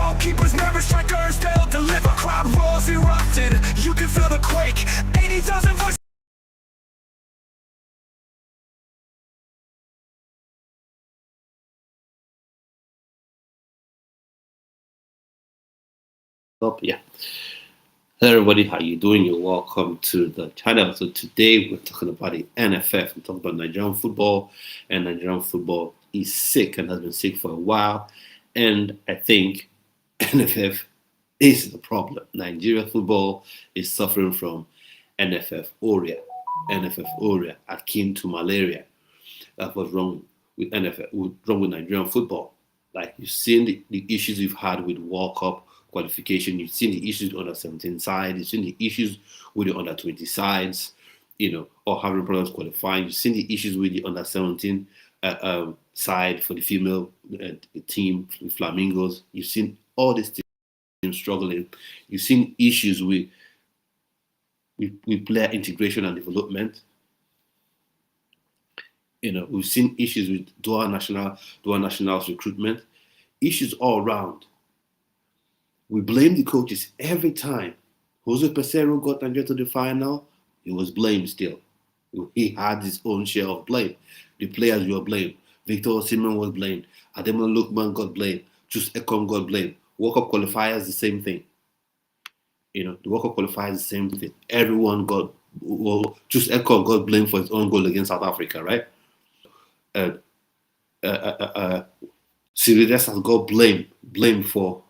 Goalkeepers, nervous strikers, they'll deliver. Crowd roars erupted, you can feel the quake. 80,000 voices. Yeah. Hello everybody, how you doing? You're welcome to the channel. So today we're talking about the NFF. We're talking about Nigerian football, and Nigerian football is sick and has been sick for a while. And I think NFF is the problem. Nigerian football is suffering from NFF urea, akin to malaria. That's what's wrong with NFF, wrong with Nigerian football. Like, you've seen the issues we've had with World Cup qualification, you've seen the issues with under 17 sides, you've seen the issues with the under 20 sides, or having problems qualifying. You've seen the issues with the under 17 side for the female team, the Flamingos. You've seen all these teams struggling. You've seen issues with player integration and development. We've seen issues with dual nationals recruitment, issues all around. We blame the coaches every time. Jose Pesero got Nigeria to the final, he was blamed still. He had his own share of blame. The players were blamed. Victor Osimhen was blamed. Ademola Lookman got blamed. Chus Ekong got blamed. World Cup qualifiers, the same thing. The World Cup qualifiers, the same thing. Everyone Chus Ekong got blamed for his own goal against South Africa, right? Sirius has got blamed for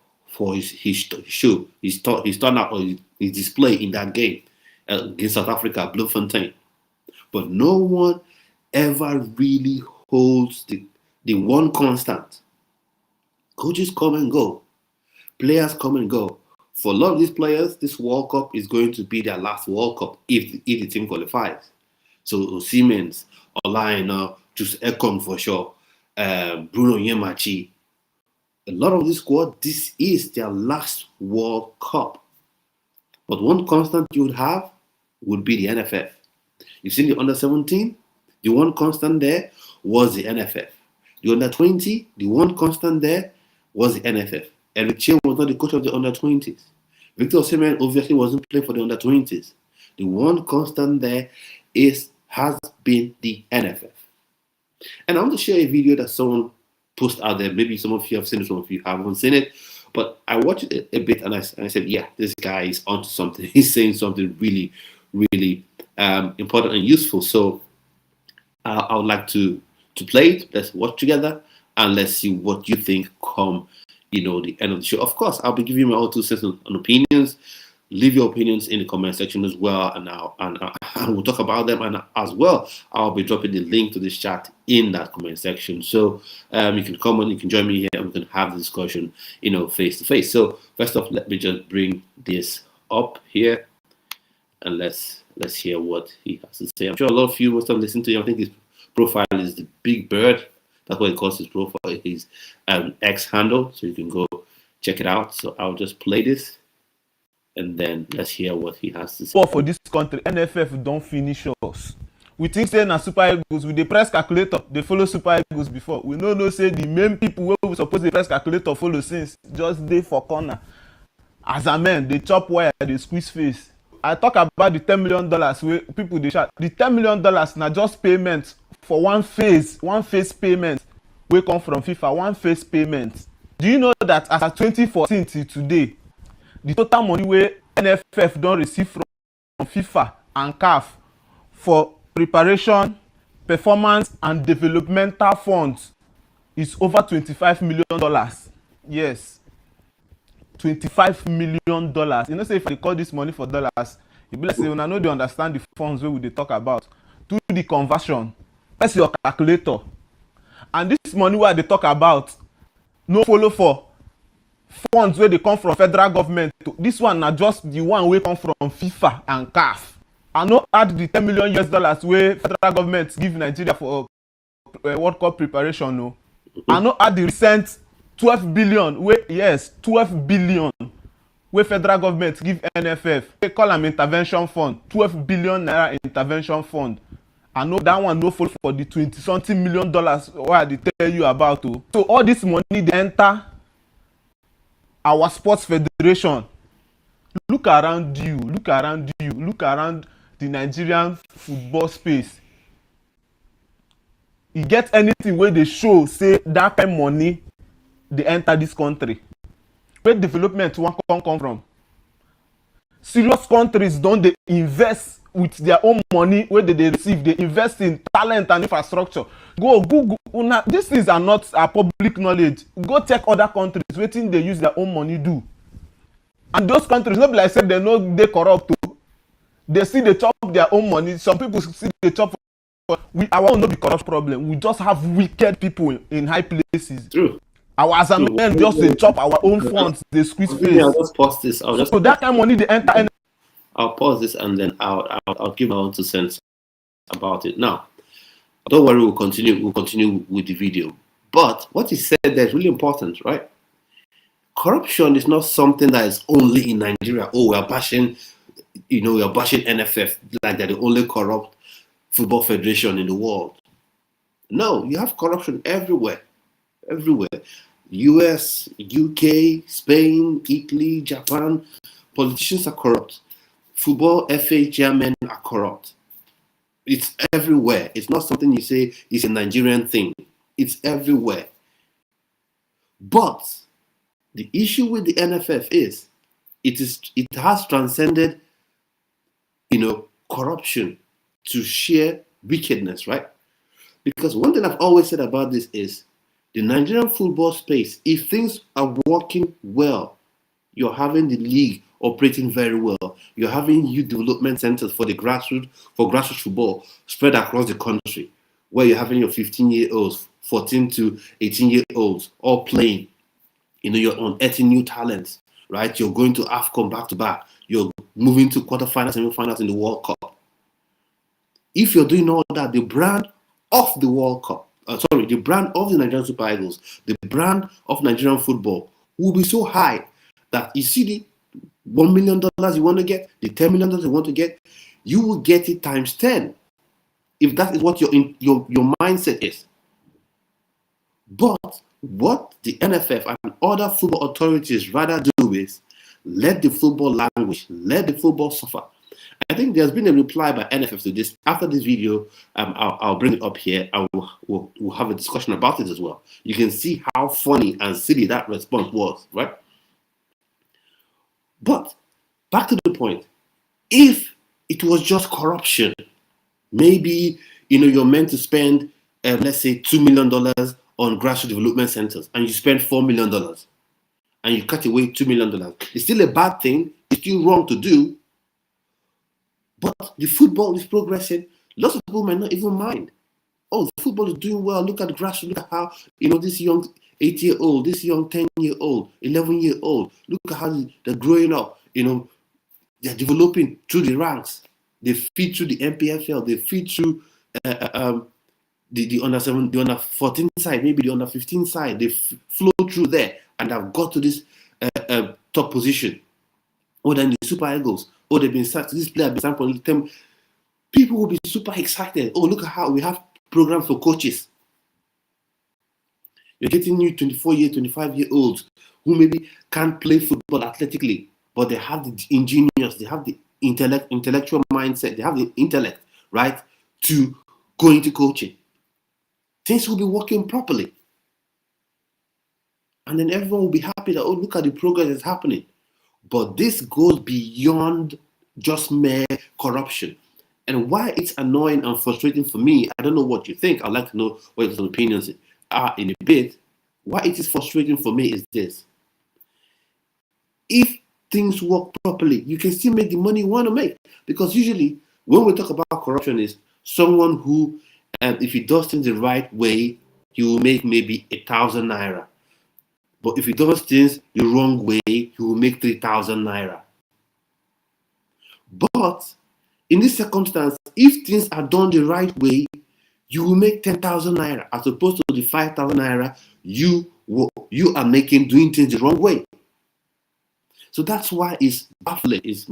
his show, his turnout, or his display in that game against South Africa, Bloemfontein. But no one ever really holds the one constant. Coaches come and go. Players come and go. For a lot of these players, this World Cup is going to be their last World Cup if the team qualifies. So Siemens, Olaina, Chus Ekong for sure, Bruno Yemachi. A lot of this squad, this is their last World Cup. But one constant you would have would be the NFF. You've seen the under 17, the one constant there was the NFF. The under 20, the one constant there was the NFF. Eric Chien was not the coach of the under 20s. Victor Osimhen obviously wasn't playing for the under 20s. The one constant there has been the NFF. And I want to share a video that someone post out there. Maybe some of you have seen it, some of you haven't seen it, but I watched it a bit and I said, yeah, this guy is onto something. He's saying something really, really important and useful. So I would like to play it. Let's watch together and let's see what you think come the end of the show. Of course, I'll be giving you my own 2 cents on opinions. Leave your opinions in the comment section as well, and we'll talk about them. And as well, I'll be dropping the link to this chat in that comment section. So you can comment, you can join me here, and we can have the discussion, face to face. So first off, let me just bring this up here, and let's hear what he has to say. I'm sure a lot of you must have listened to him. I think his profile is the Big Bird. That's what he calls his profile, his X handle. So you can go check it out. So I'll just play this, and then let's hear what he has to say. For this country, NFF don't finish us. We think say na Super Eagles, we dey press calculator, they follow Super Eagles before. We no say the main people wey we suppose dey press calculator follow since just dey for corner. As a man, they chop wire, they squeeze face. I talk about the $10 million wey people dey shout. The $10 million na just payment for one phase payment wey come from FIFA, one phase payment. Do you know that as of 2014 till today, the total money wey NFF don receive from FIFA and CAF for preparation, performance and developmental funds is over $25 million. Yes, $25 million. You know, say if I call this money for dollars, you be like say una no dey understand the funds wey we dey talk about. Do the conversion, press your calculator, and this money wey I dey talk about no follow for funds wey dey come from federal government. This one na just the one wey come from FIFA and CAF. I no add the $10 million wey federal government give Nigeria for World Cup preparation. No, I no add the recent 12 billion wey federal government give NFF. They call am intervention fund, 12 billion naira intervention fund. I know that one no fall for the 20-something million wey I dey tell you about. So all this money dey enter our sports federation, look around you, look around you, look around the Nigerian football space. E get anything wey dey show say that kind money dey enter this country? Where development wan come from? Serious countries don dey invest with their own money wey dey receive, dey invest in talent and infrastructure. Go google una, these things are not public knowledge. Go check other countries wetin dey use their own money do. And those countries no be like say dem no dey corrupt o. They still dey chop their own money. Some people still dey chop. Our own no be corrupt problem. We just have wicked people in high places. True. Our Azamien just dey chop our own funds, dey squeeze face. I'll just pause this. So that kind of money dey enter. I'll pause this and then I'll give my own 2 cents about it. Now, don't worry, we'll continue with the video. But what he said there is really important, right? Corruption is not something that is only in Nigeria. Oh, we are bashing NFF like they're the only corrupt football federation in the world. No, you have corruption everywhere. Everywhere. US, UK, Spain, Italy, Japan, politicians are corrupt. Football FA chairmen are corrupt. It's everywhere. It's not something you say is a Nigerian thing. It's everywhere. But the issue with the NFF is it has transcended, corruption to sheer wickedness, right? Because one thing I've always said about this is the Nigerian football space, if things are working well, you're having the league operating very well. You're having youth development centers for grassroots football spread across the country, where you're having your 15-year-olds, 14 to 18-year-olds all playing. You're unearthing new talents, right? You're going to AFCON back to back. You're moving to quarterfinals, semifinals in the World Cup. If you're doing all that, the brand of the World Cup, the brand of the Nigerian Super Eagles, the brand of Nigerian football will be so high that you see the $1 million you want to get, the $10 million you want to get, you will get it times 10 if that is what your mindset is. But what the NFF and other football authorities rather do is let the football languish, let the football suffer. I think there's been a reply by NFF to this. After this video, I'll bring it up here and we'll have a discussion about it as well. You can see how funny and silly that response was, right? But back to the point, if it was just corruption, maybe you're meant to spend let's say $2 million on grassroots development centers and you spend $4 million and you cut away $2 million. It's still a bad thing, it's still wrong to do, but the football is progressing. Lots of people might not even mind. Oh, the football is doing well, look at the grassroots, look at how this young 8-year-old, this young 10-year-old, 11-year-old, look at how they're growing up, they're developing through the ranks. They feed through the NPFL, they feed through the under 7, the under 14 side, maybe the under 15 side, they flow through there and have got to this top position. Or then the Super Eagles, or they've been sacked, this player has been signed for them. People will be super excited. Oh, look at how we have programs for coaches. You're getting new 24-year, 25-year-olds who maybe can't play football athletically, but they have the ingenious, they have the intellectual mindset, they have the intellect, right, to go into coaching. Things will be working properly. And then everyone will be happy that, oh, look at the progress that's happening. But this goes beyond just mere corruption. And why it's annoying and frustrating for me, I don't know what you think. I'd like to know what your opinions are in a bit. Why it is frustrating for me is this. If things work properly, you can still make the money you want to make. Because usually, when we talk about corruption, is someone who, if he does things the right way, he will make maybe 1,000 naira. But if he does things the wrong way, he will make 3,000 naira. But in this circumstance, if things are done the right way, you will make 10,000 naira as opposed to the 5,000 naira you are making doing things the wrong way. So that's why it's baffling, it's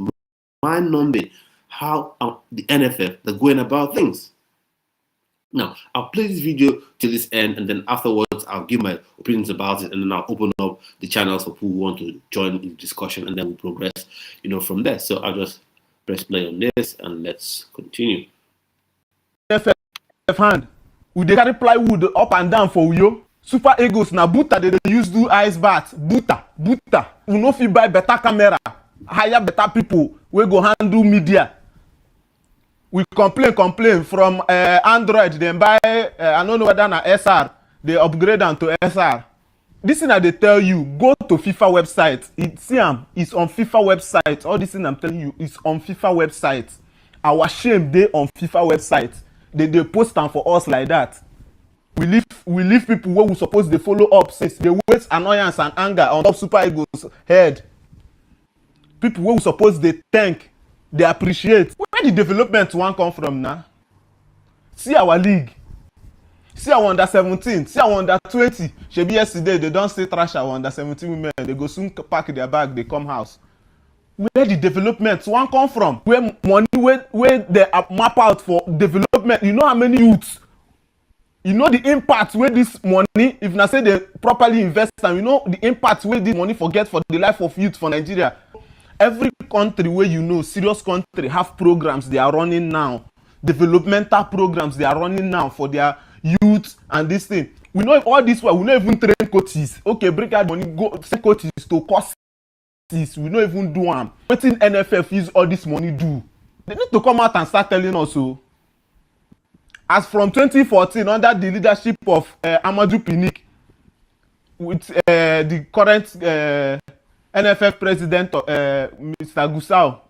mind-numbing how the NFF they're going about things. Now, I'll play this video till this end, and then afterwards, I'll give my opinions about it, and then I'll open up the channels for people who want to join in the discussion, and then we'll progress, from there. So I'll just press play on this, and let's continue. Hand, we dey carry plywood up and down for Uyo. Super Eagles na buta they use do ice bath. Buta. We no fit buy better camera, hire better people wey go handle media. We complain from Android, then buy I don't know whether na SR, they upgrade am to SR. This thing I dey tell you, go to FIFA website. It's on FIFA website. All this thing I'm telling you is on FIFA website. Our shame dey on FIFA website. They post am for us like that. We leave people wey we suppose dey follow up since they waste annoyance and anger on top Super Eagles head. People wey we suppose dey thank, dey appreciate. Where the development wan come from now? See our league, see our under-17, see our under-20. Shebi yesterday they don say trash our under-17 women. They go soon pack their bag, they come house. Where the development wan come from? Where money wey they map out for development? You know how many youths? You know the impact wey this money, if na say they properly invest am, you know the impact wey this money forget for the life of youth for Nigeria. Every country wey serious country have programs they are running now, developmental programs they are running now for their youth and this thing. We know all this while we no even train coaches. Okay, bring out money, go send coaches to courses. We no even do am. Wetin NFF use all this money do? They need to come out and start telling us so. As from 2014, under the leadership of Amadou Pinnick, with the current NFF president, Mr. Gusau,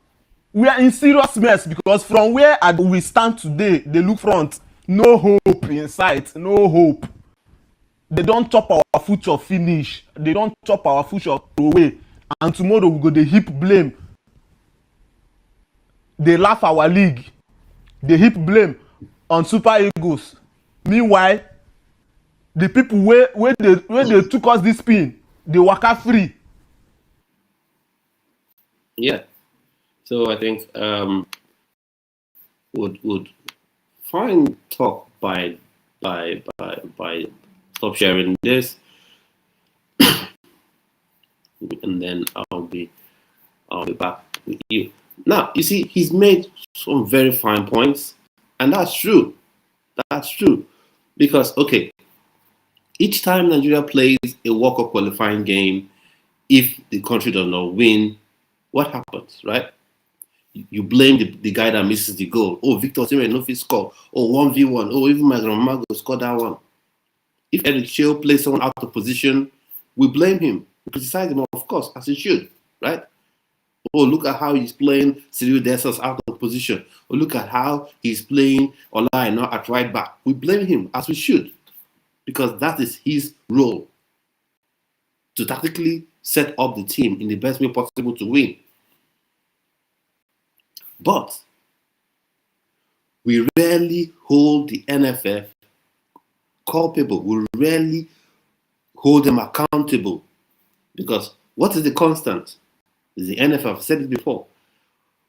we are in serious mess because from where we stand today, they look front, no hope in sight, no hope. They don't chop our future finish. They don't chop our future away. And tomorrow we go dey heap blame. They laugh our league. They heap blame on Super Eagles. Meanwhile, the people where they took us this pin, they waka free. Yeah. So I think would fine talk by stop sharing this, and then I'll be back with you. Now you see he's made some very fine points, and that's true. That's true because okay, each time Nigeria plays a World Cup qualifying game, if the country does not win, what happens, right? You blame the guy that misses the goal. Oh, Victor Osimhen no fit score. Oh, 1v1. Oh, even my grandma go score that one. If Eric Chell plays someone out of position, we blame him. We criticize him, of course, as he should, right? Oh, look at how he's playing Cyril Dessers out of position. Oh, look at how he's playing Ola Aina at right back. We blame him, as we should, because that is his role, to tactically set up the team in the best way possible to win. But we rarely hold the NFF culpable. We rarely hold them accountable. Because what is the constant? Is the NFF, I've said it before.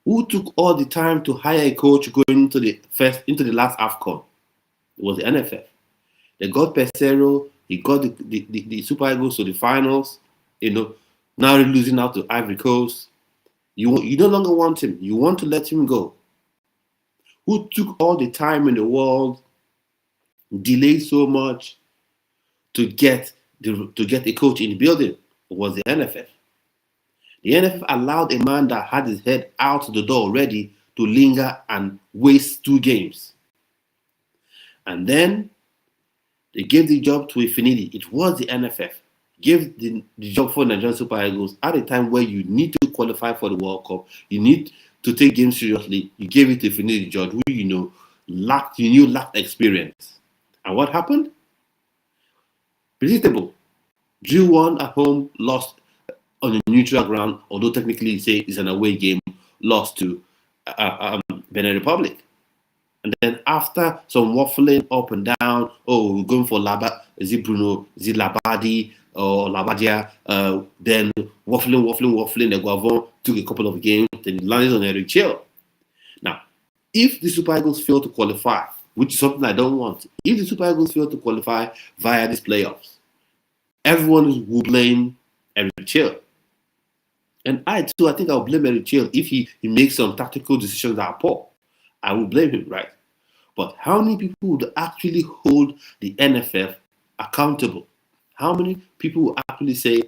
Who took all the time to hire a coach going into the last AFCON? It was the NFF. They got Pesero, he got the Super Eagles to the finals, now losing out to Ivory Coast. You no longer want him. You want to let him go. Who took all the time in the world, delayed so much to get a coach in the building? It was the NFF. The NFF allowed a man that had his head out the door already to linger and waste 2 games. And then they gave the job to Infinity. It was the NFF. Gave the job for Nigerian Super Eagles at a time where you need to qualify for the World Cup. You need to take games seriously. You gave it to Infinity George, who lacked experience. And what happened? Predictable. Drew won at home, lost on a neutral ground, although technically it's an away game, lost to Benin Republic. And then after some waffling up and down, we're going for is it Bruno, is it Labadi or Labadia? Then waffling, the Guavon took a couple of games, then landed on Eric Chell. Now, if the Super Eagles fail to qualify, which is something I don't want. If the Super Eagles fail to qualify via these playoffs, everyone will blame Eric Chill. And I think I'll blame Eric Chill if he makes some tactical decisions that are poor. I will blame him, right? But how many people would actually hold the NFF accountable? How many people will actually say,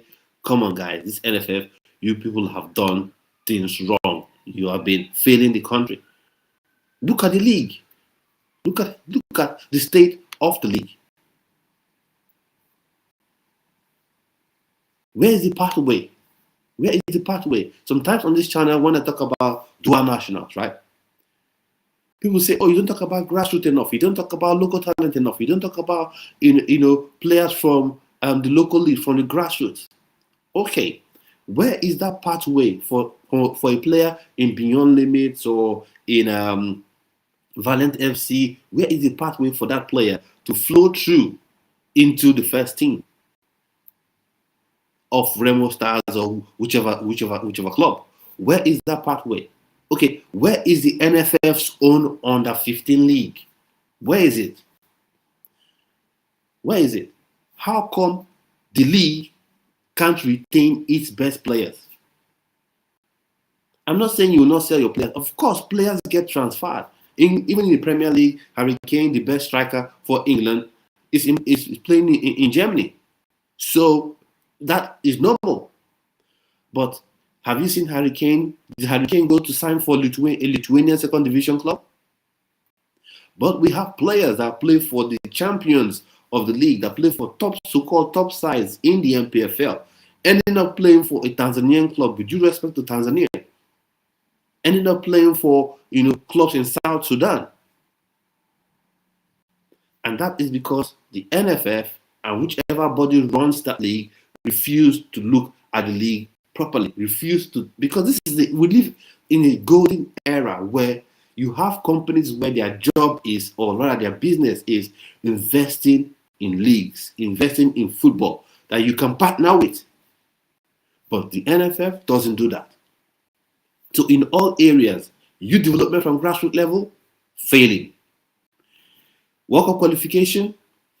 come on, guys, this NFF, you people have done things wrong. You have been failing the country. Look at the league. Look at the state of the league. Where is the pathway? Where is the pathway? Sometimes on this channel, when I talk about dual nationals, right? People say, "Oh, you don't talk about grassroots enough. You don't talk about local talent enough. You don't talk about players from the local league, from the grassroots." Okay, where is that pathway for a player in Beyond Limits or in Valiant FC? Where is the pathway for that player to flow through into the first team of Remo Stars or whichever club? Where is that pathway? Okay, where is the NFF's own under 15 league? Where is it? Where is it? How come the league can't retain its best players? I'm not saying you will not sell your players. Of course, players get transferred. Even in the Premier League, Harry Kane, the best striker for England, is playing in Germany. So that is normal. But have you seen Harry Kane? Did Harry Kane go to sign for a Lithuanian second division club? But we have players that play for the champions of the league, that play for so-called top sides in the NPFL, ending up playing for a Tanzanian club, with due respect to Tanzania, ending up playing for clubs in South Sudan. And that is because the NFF and whichever body runs that league refuse to look at the league properly, because we live in a golden era where you have companies where their job is, or rather their business is, investing in leagues, investing in football that you can partner with. But the NFF doesn't do that. So in all areas, youth development from grassroots level, failing. World Cup qualification,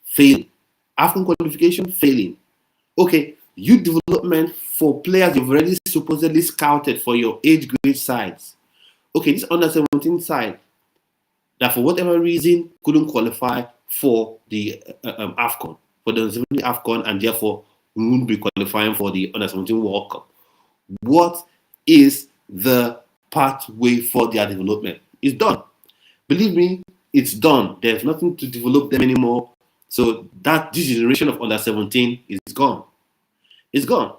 failing. AFCON qualification, failing. Okay, youth development for players you've already supposedly scouted for your age grade sides. Okay, this under 17 side that for whatever reason couldn't qualify for the AFCON, for the 17 AFCON, and therefore we won't be qualifying for the under 17 World Cup. What is the pathway for their development? It's done. Believe me, it's done. There's nothing to develop them anymore. So this generation of under 17 is gone. It's gone.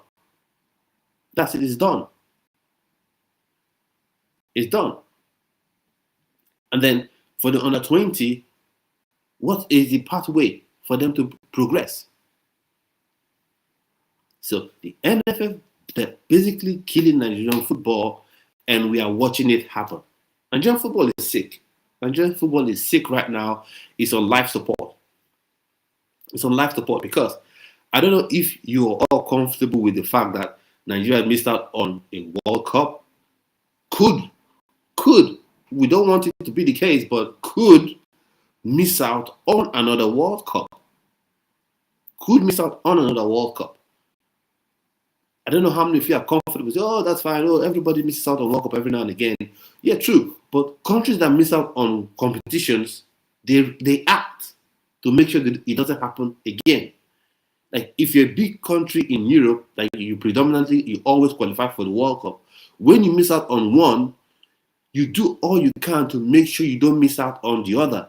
That's it. It's done. It's done. And then for the under 20, what is the pathway for them to progress? So the NFF, they're basically killing Nigerian football, and we are watching it happen. Nigerian football is sick. Nigerian football is sick right now. It's on life support. It's on life support because I don't know if you are all comfortable with the fact that Nigeria missed out on a World Cup. Could, we don't want it to be the case, but could miss out on another World Cup. Could miss out on another World Cup. I don't know how many of you are comfortable. Say, oh, that's fine. Oh, everybody misses out on World Cup every now and again. Yeah, true. But countries that miss out on competitions, they act to make sure that it doesn't happen again. Like if you're a big country in Europe, like you always qualify for the World Cup. When you miss out on one, you do all you can to make sure you don't miss out on the other.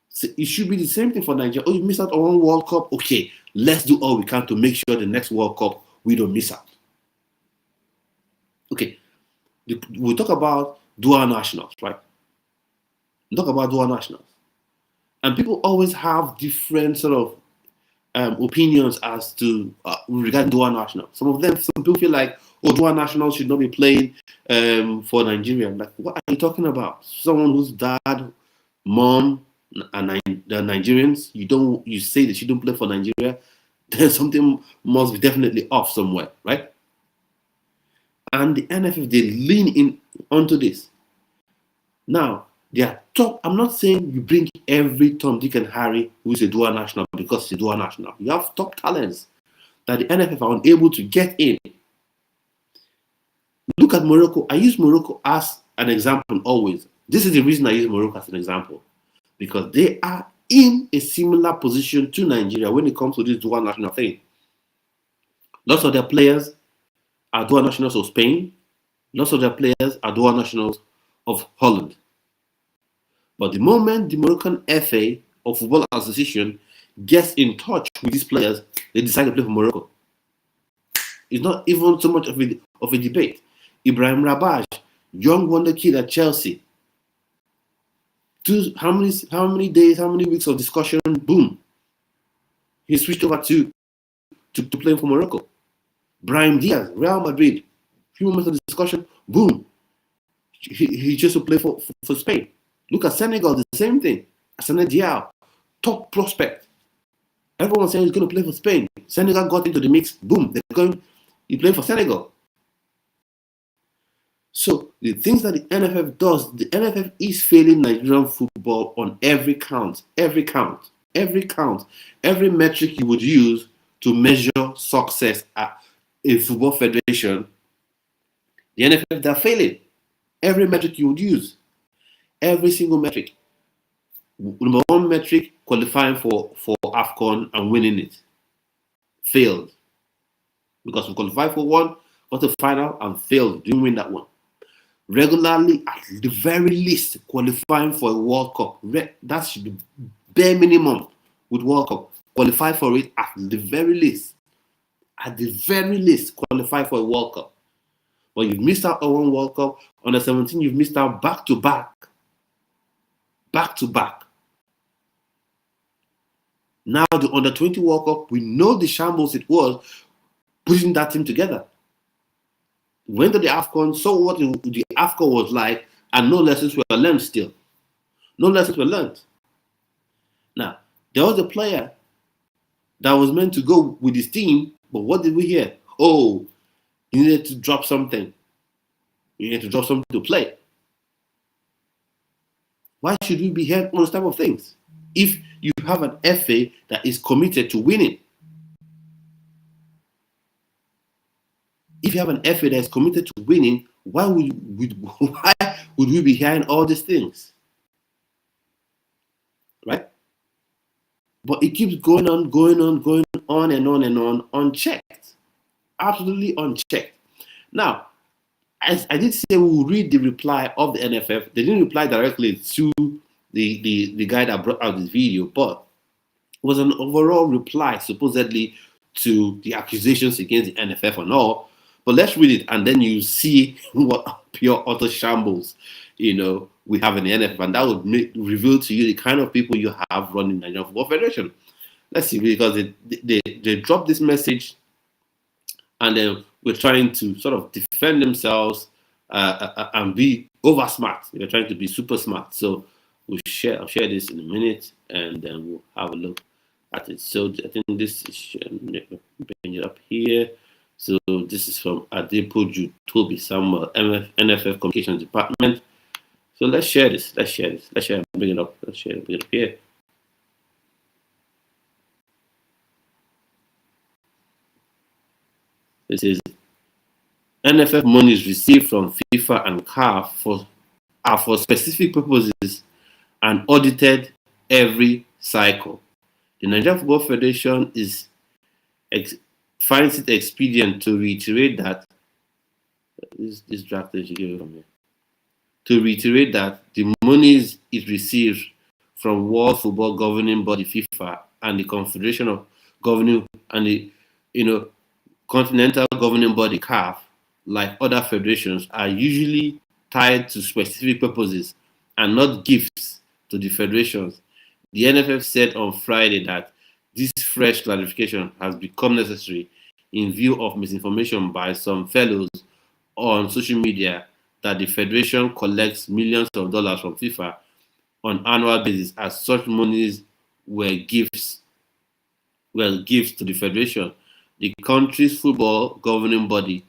So it should be the same thing for Nigeria. Oh, you missed out on one World Cup? Okay, let's do all we can to make sure the next World Cup we don't miss out. Okay, we'll talk about dual nationals, right? We'll talk about dual nationals. And people always have different sort of opinions as to regarding dual nationals. Some people feel like, oh, dual nationals should not be playing for Nigeria. Like, what are you talking about? Someone whose dad, mom, and the Nigerians, you say that you don't play for Nigeria, then something must be definitely off somewhere, right? And the NFF, they lean in onto this. Now, They are top. I'm not saying you bring every Tom, Dick, and Harry who is a dual national because he's a dual national. You have top talents that the NFF are unable to get in. Look at Morocco. I use Morocco as an example always. This is the reason I use Morocco as an example. Because they are in a similar position to Nigeria when it comes to this dual national thing. Lots of their players are dual nationals of Spain. Lots of their players are dual nationals of Holland. But the moment the Moroccan FA or Football Association gets in touch with these players, they decide to play for Morocco. It's not even so much of a debate. Ibrahim Rabaj, young wonder kid at Chelsea. How many days, how many weeks of discussion? Boom. He switched over to playing for Morocco. Brahim Diaz, Real Madrid. Few moments of discussion. Boom. He just to play for Spain. Look at Senegal, the same thing. Asane Diao, top prospect. Everyone saying he's going to play for Spain. Senegal got into the mix. Boom. He played for Senegal. So the things that the NFF does, the NFF is failing Nigerian football on every count, every metric you would use to measure success at a football federation. The NFF, they're failing. Every metric you would use, every single metric. Number one metric, qualifying for AFCON and winning it, failed. Because we qualified for one, got to final and failed, didn't win that one. Regularly, at the very least, qualifying for a World Cup. That should be bare minimum with World Cup. Qualify for it at the very least. At the very least, qualify for a World Cup. But you've missed out on one World Cup. Under 17, you've missed out back to back. Back to back. Now the under 20 World Cup, we know the shambles it was putting that team together. Went to the AFCON, saw what the AFCON was like, and no lessons were learned still. No lessons were learned. Now, there was a player that was meant to go with his team, but what did we hear? Oh, he needed to drop something. You need to drop something to play. Why should we be hearing all those type of things? If you have an FA that is committed to winning, if you have an FA that is committed to winning, why would we be hearing all these things? Right? But it keeps going on and on, unchecked. Absolutely unchecked. Now, as I did say, we will read the reply of the NFF. They didn't reply directly to the guy that brought out this video, but it was an overall reply, supposedly, to the accusations against the NFF and all. But let's read it, and then you see what pure utter shambles, we have in the NFF, and that would reveal to you the kind of people you have running the Nigerian Football Federation. Let's see, because they dropped this message, and then we're trying to sort of defend themselves and be over smart. They're trying to be super smart. So I'll share this in a minute, and then we'll have a look at it. So I think this is bring it up here. So this is from Adepoju Toby Samuel, NFF Communications Department. So let's share this. Let's share and bring it up. Let's share and bring it up here. This is NFF monies received from FIFA and CAF are for specific purposes and audited every cycle. The Nigerian Football Federation finds it expedient to reiterate that this draft that you give from here. To reiterate that the monies it receives from World Football Governing Body FIFA and the Confederation of Governing and the Continental Governing Body CAF, like other federations, are usually tied to specific purposes and not gifts to the federations. The NFF said on Friday that this fresh clarification has become necessary in view of misinformation by some fellows on social media that the federation collects millions of dollars from FIFA on an annual basis, as such monies were gifts to the federation. The country's football governing body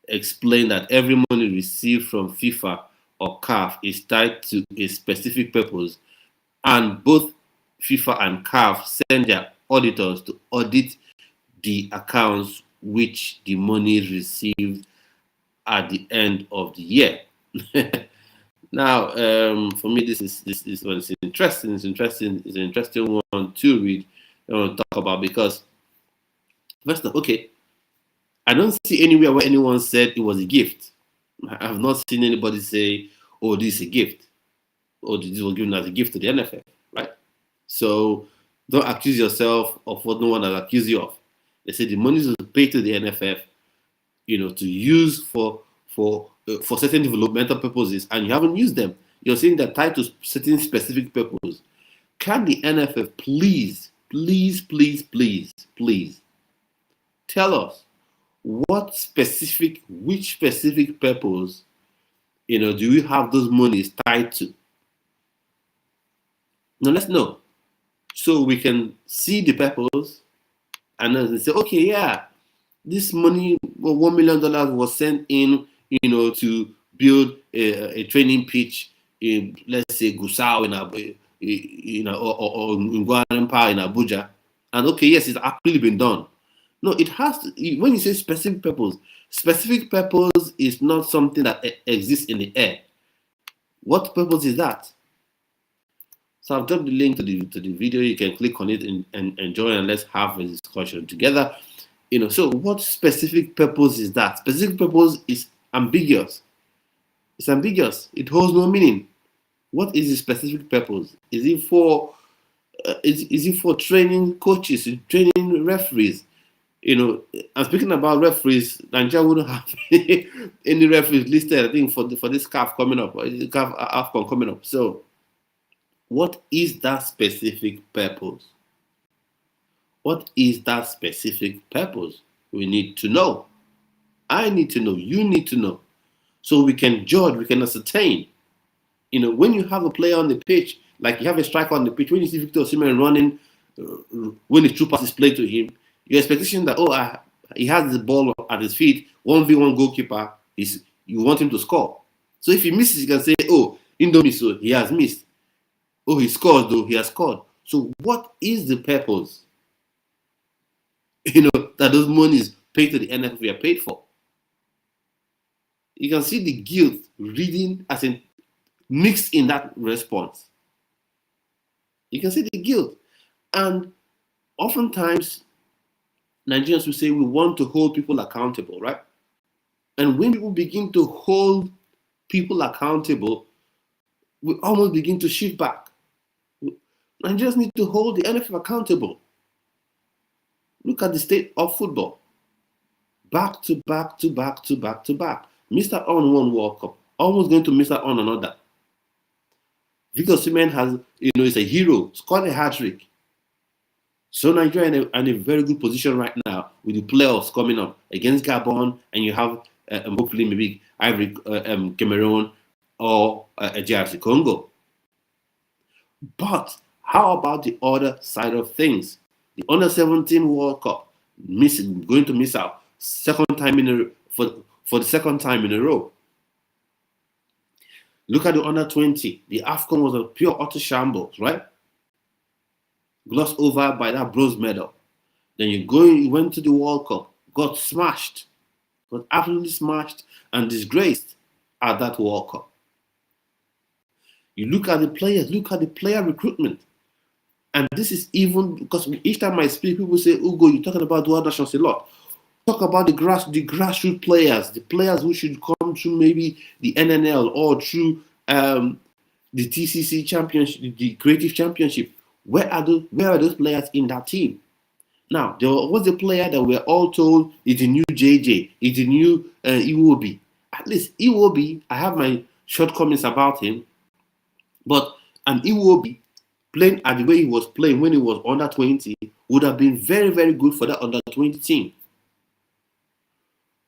explained that every money received from FIFA or CAF is tied to a specific purpose, and both FIFA and CAF send their auditors to audit the accounts which the money received at the end of the year. Now, for me, this one is interesting. It's interesting. It's an interesting one to read and talk about, because first of all, okay, I don't see anywhere where anyone said it was a gift. I have not seen anybody say, "Oh, this is a gift," or "This was given as a gift to the NFL," right? So don't accuse yourself of what no one has accused you of. They say the money is paid to the NFF, to use for certain developmental purposes, and you haven't used them. You're saying they're tied to certain specific purpose. Can the NFF please, please, please, please, please tell us which specific purpose, do you have those monies tied to? Now let's know, so we can see the purpose, and then they say, okay, yeah, this money, $1 million, was sent in, to build a training pitch in, let's say, Gusau or in Guatemala in Abuja, and okay, yes, it's actually been done. No, it has to. When you say specific purpose is not something that exists in the air. What purpose is that? So I've dropped the link to the video. You can click on it and enjoy, and let's have a discussion together. So what specific purpose is that? Specific purpose is ambiguous. It's ambiguous. It holds no meaning. What is the specific purpose? Is it for training coaches, training referees? And speaking about referees, Nigeria wouldn't have any referees listed, I think, for this CAF coming up, CAF AFCON coming up. So what is that specific purpose? What is that specific purpose? We need to know. I need to know. You need to know. So we can judge, we can ascertain. When you have a player on the pitch, like you have a striker on the pitch, when you see Victor Osimhen running, when the true pass is played to him, your expectation that, he has the ball at his feet, 1v1 goalkeeper, you want him to score. So if he misses, you can say, oh, Indomie, so he has missed. Oh, he scores, though, he has scored. So what is the purpose? That those monies paid to the NFF are paid for. You can see the guilt reading as in mixed in that response. You can see the guilt. And oftentimes, Nigerians will say we want to hold people accountable, right? And when people begin to hold people accountable, we almost begin to shift back. Nigerians need to hold the NFF accountable. Look at the state of football. Back to back to back to back to back. Mr. On one World Cup, almost going to miss out on another. Victor Osimhen has, is a hero, scored a hat-trick. So Nigeria in a very good position right now with the playoffs coming up against Gabon, and you have hopefully maybe Cameroon or DRC Congo. But how about the other side of things? The Under-17 World Cup, going to miss out for the second time in a row. Look at the Under-20. The AFCON was a pure utter shambles, right? Glossed over by that bronze medal. Then you went to the World Cup, got smashed, got absolutely smashed and disgraced at that World Cup. You look at the players, look at the player recruitment. And this is even because each time I speak, people say, Ugo, you're talking about dual nationals a lot. Talk about the grassroots players, the players who should come through maybe the NNL or through the TCC championship, the creative championship. Where are those players in that team? Now, there was a player that we're all told is the new JJ, is the new Iwobi. At least Iwobi, I have my shortcomings about him, but an Iwobi playing at the way he was playing when he was under 20 would have been very, very good for that under 20 team.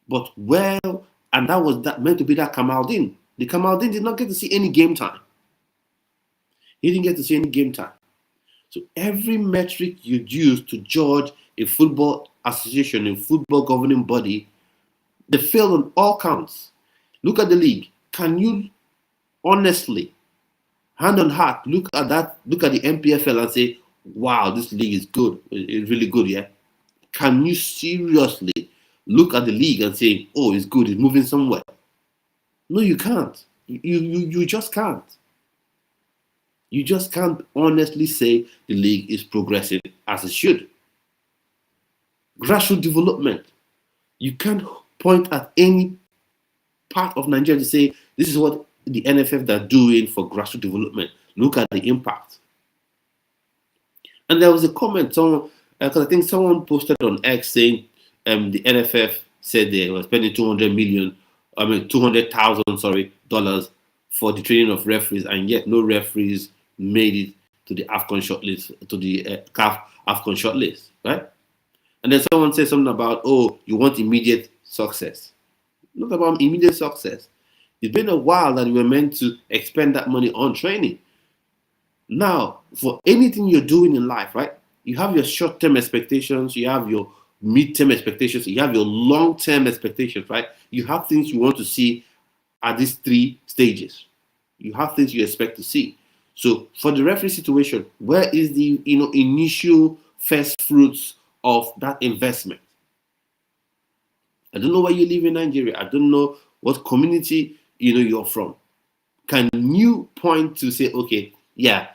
But and that was meant to be that Kamaldeen. The Kamaldeen did not get to see any game time. He didn't get to see any game time. So every metric you use to judge a football association, a football governing body, they fail on all counts. Look at the league. Can you honestly, hand on heart, look at the NPFL and say, wow, this league is good. It's really good, yeah? Can you seriously look at the league and say, oh, it's good, it's moving somewhere? No, you can't. You just can't. You just can't honestly say the league is progressing as it should. Grassroots development. You can't point at any part of Nigeria to say this is what the NFF are doing for grassroots development. Look at the impact. And there was a comment, because I think someone posted on X saying the NFF said they were spending 200,000, dollars for the training of referees, and yet no referees made it to the AFCON shortlist, to the CAF AFCON shortlist, right? And then someone said something about, oh, you want immediate success. Not about immediate success. It's been a while that we were meant to expend that money on training. Now, for anything you're doing in life, right? You have your short-term expectations, you have your mid-term expectations, you have your long-term expectations, right? You have things you want to see at these 3 stages. You have things you expect to see. So for the referee situation, where is the initial first fruits of that investment? I don't know where you live in Nigeria. I don't know what community you're from. Can you point to say, okay, yeah,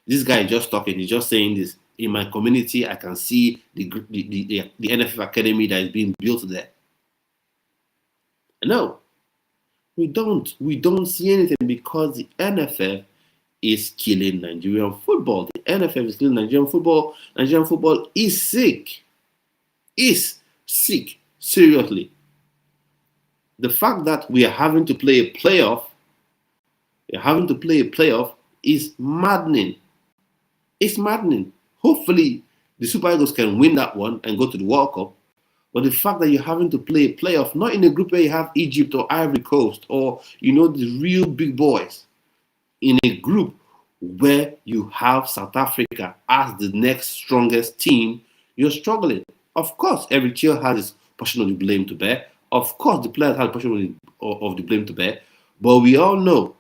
this guy is just talking, he's just saying this. In my community, I can see the NFF Academy that is being built there. No, we don't. We don't see anything because the NFF is killing Nigerian football. The NFF is killing Nigerian football. Nigerian football is sick. Is sick. Seriously. The fact that we are having to play a playoff, is maddening. It's maddening. Hopefully, the Super Eagles can win that one and go to the World Cup. But the fact that you're having to play a playoff, not in a group where you have Egypt or Ivory Coast or, the real big boys, in a group where you have South Africa as the next strongest team, you're struggling. Of course, every chair has its portion of the blame to bear. Of course, the players have a portion of the blame to bear. But we all know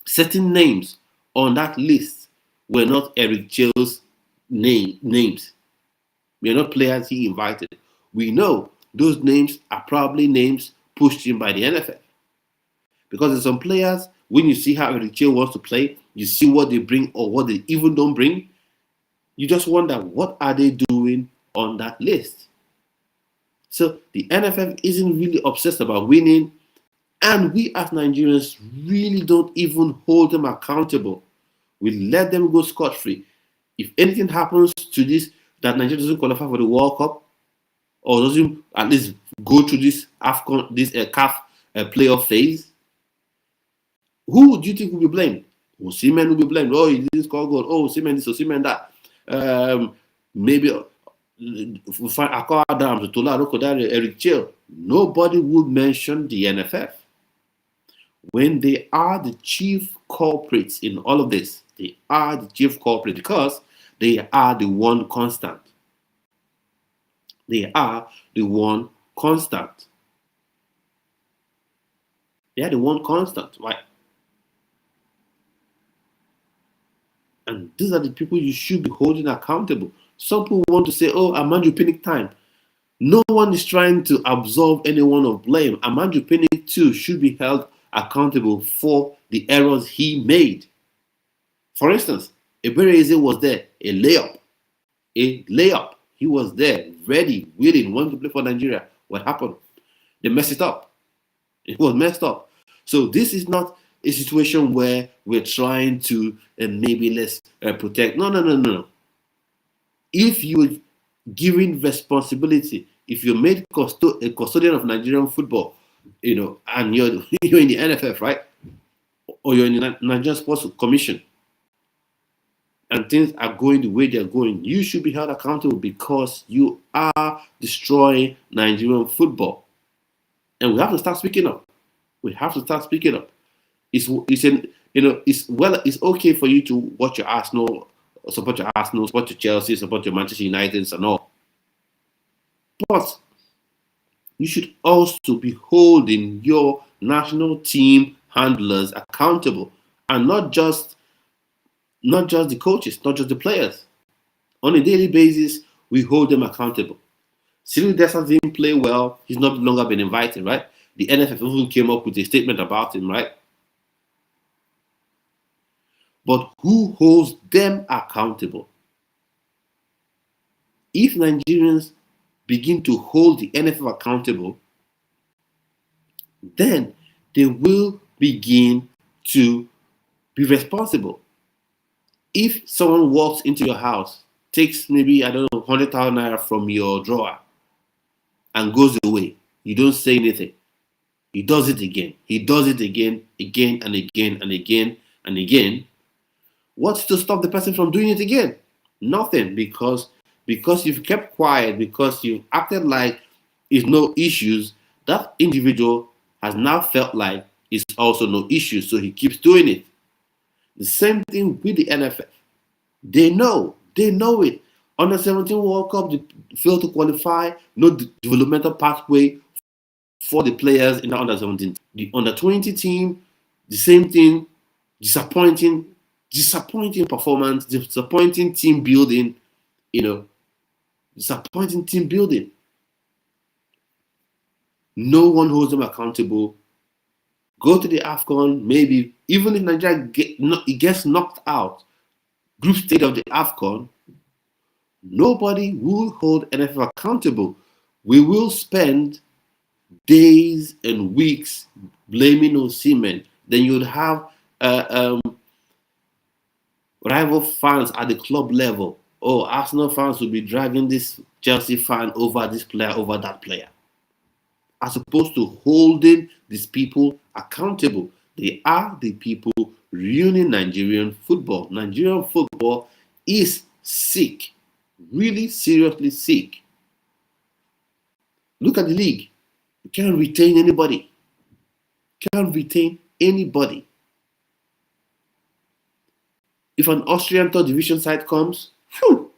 certain names on that list were not Eric Chill's names. We are not players he invited. We know those names are probably names pushed in by the NFF. Because there's some players, when you see how Eric Chill wants to play, you see what they bring or what they even don't bring, you just wonder, what are they doing on that list? So the NFF isn't really obsessed about winning, and we as Nigerians really don't even hold them accountable. We let them go scot-free. If anything happens to this, that Nigeria doesn't qualify for the World Cup, or doesn't at least go through this AFCON, this CAF playoff phase, who do you think will be blamed? Osimhen will be blamed. Oh, he didn't score goal. Oh, Osimhen this, Osimhen that. Maybe we find Akwa Adams, Tola Rokodare, Eric Chill. Nobody would mention the NFF. When they are the chief culprits in all of this, they are the chief culprit because they are the one constant. They are the one constant. They are the one constant, right? And these are the people you should be holding accountable. Some people want to say, oh, Amanju Pinnick time. No one is trying to absolve anyone of blame. Amanju Pinnick too should be held accountable for the errors he made. For instance, Ebereze was there, a layup. He was there, ready, willing, wanting to play for Nigeria. What happened? They messed it up. It was messed up. So this is not a situation where we're trying to maybe let's protect. No. If you're given responsibility, if you're made a custodian of Nigerian football, and you're in the NFF, right? Or you're in the Nigerian Sports Commission, and things are going the way they're going, you should be held accountable because you are destroying Nigerian football. And we have to start speaking up. It's okay for you to watch your Arsenal, support your Arsenal, support your Chelsea, support your Manchester United and all. But you should also be holding your national team handlers accountable, and not just the coaches, not just the players. On a daily basis, we hold them accountable. Cyril Dessers didn't play well, he's not longer been invited, right? The NFF even came up with a statement about him, right? But who holds them accountable? If Nigerians begin to hold the NFF accountable, then they will begin to be responsible. If someone walks into your house, takes maybe, 100,000 naira from your drawer and goes away, you don't say anything. He does it again. He does it again and again and again and again. What's to stop the person from doing it again? Nothing, because you've kept quiet, because you've acted like it's no issues, that individual has now felt like it's also no issue, so he keeps doing it. The same thing with the NFF. They know it. Under 17 World Cup, they failed to qualify, no developmental pathway for the players in the under 17. The under 20 team, the same thing, disappointing performance, disappointing team building, disappointing team building. No one holds them accountable. Go to the AFCON, maybe, even if Nigeria gets knocked out, group stage of the AFCON, nobody will hold NFF accountable. We will spend days and weeks blaming Osimhen. Then you'd have rival fans at the club level. Oh, Arsenal fans will be dragging this Chelsea fan over this player, over that player, as opposed to holding these people accountable. They are the people ruining Nigerian football. Nigerian football is sick, really seriously sick. Look at the league. You can't retain anybody. If an Austrian third division side comes, the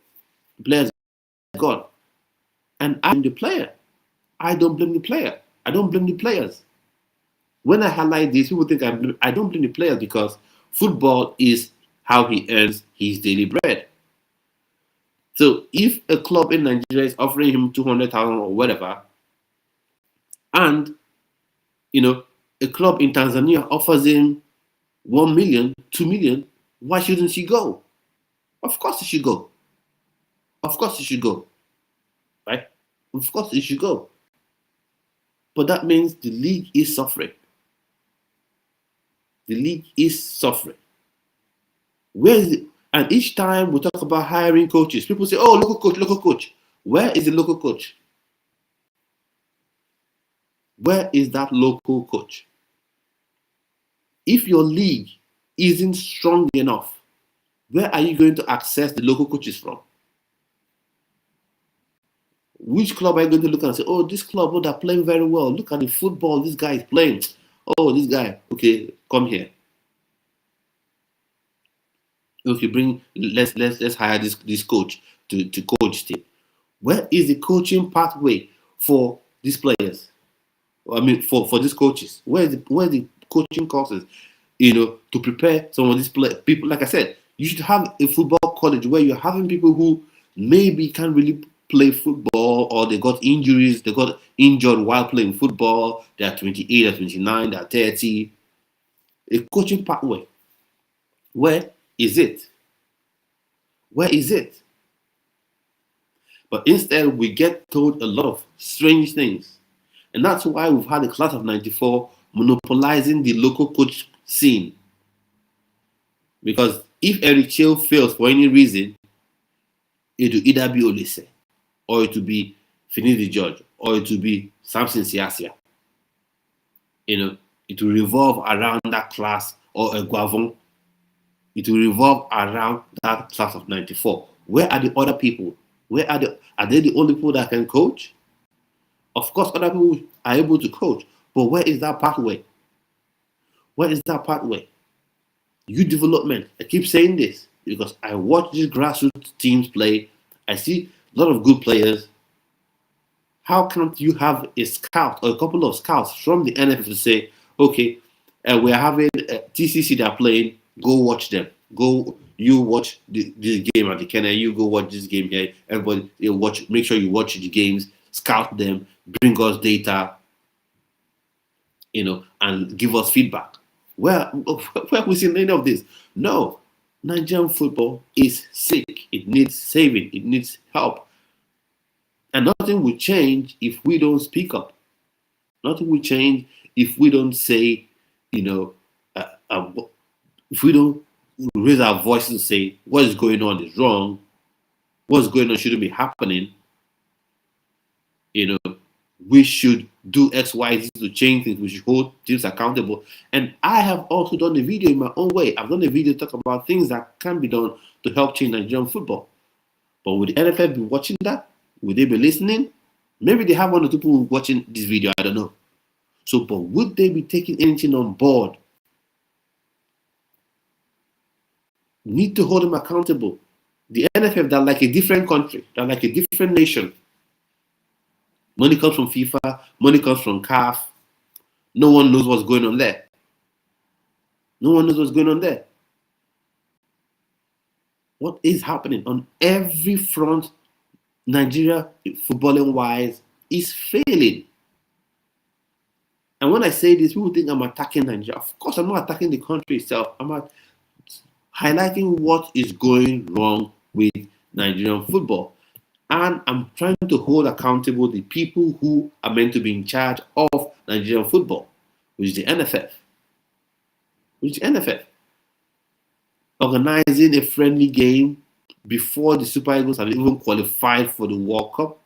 players are gone. And I'm the player. I don't blame the player. I don't blame the players. When I highlight this, people think I don't blame the players, because football is how he earns his daily bread. So if a club in Nigeria is offering him 200,000 or whatever, and a club in Tanzania offers him 1 million, 2 million, why shouldn't he go? Of course he should go. Right? Of course he should go. But that means the league is suffering. Where is it? And each time we talk about hiring coaches, people say, oh, local coach. Where is the local coach? Where is that local coach? If your league isn't strong enough, where are you going to access the local coaches from? Which club are you going to look at and say, oh, this club, they're playing very well. Look at the football this guy is playing. Oh, this guy, okay, come here. Okay, let's hire this coach to coach team. Where is the coaching pathway for these players? I mean, for these coaches, where the coaching courses, to prepare some of these people? Like I said, you should have a football college where you're having people who maybe can't really play football, or they got injuries, they got injured while playing football. They are 28, they are 29, they are 30. A coaching pathway. Where is it? But instead, we get told a lot of strange things. And that's why we've had a class of 94 monopolizing the local coach scene. Because if Eric Chill fails for any reason, it will either be Olise, or it will be Finidi George, or it will be Samson Siasia. It will revolve around that class, or a Guavon. It will revolve around that class of 94. Where are the other people? Are they the only people that can coach? Of course, other people are able to coach, but where is that pathway? Youth development. I keep saying this because I watch these grassroots teams play. I see a lot of good players. How can't you have a scout or a couple of scouts from the NFF to say, okay, we're having TCC. They're playing. Go watch them. Go. You watch this game at the Kenya. You go watch this game here. Everybody, you watch. Make sure you watch the games. Scout them. Bring us data. And give us feedback. Where have we seen any of this? No. Nigerian football is sick. It needs saving. It needs help. And nothing will change if we don't speak up. Nothing will change if we don't say, if we don't raise our voices and say what is going on is wrong, what's going on shouldn't be happening. We should do X, Y, Z to change things. We should hold teams accountable. And I have also done a video in my own way. I've done a video talk about things that can be done to help change Nigerian football. But would the NFF be watching that? Would they be listening? Maybe they have one or two people watching this video. I don't know. But would they be taking anything on board? Need to hold them accountable. The NFF, they're like a different country. They're like a different nation. Money comes from FIFA. Money comes from CAF. No one knows what's going on there. No one knows what's going on there. What is happening on every front? Nigeria, footballing wise, is failing. And when I say this, people think I'm attacking Nigeria. Of course, I'm not attacking the country itself. I'm highlighting what is going wrong with Nigerian football. And I'm trying to hold accountable the people who are meant to be in charge of Nigerian football, which is the NFF. Organizing a friendly game before the Super Eagles have even qualified for the World Cup.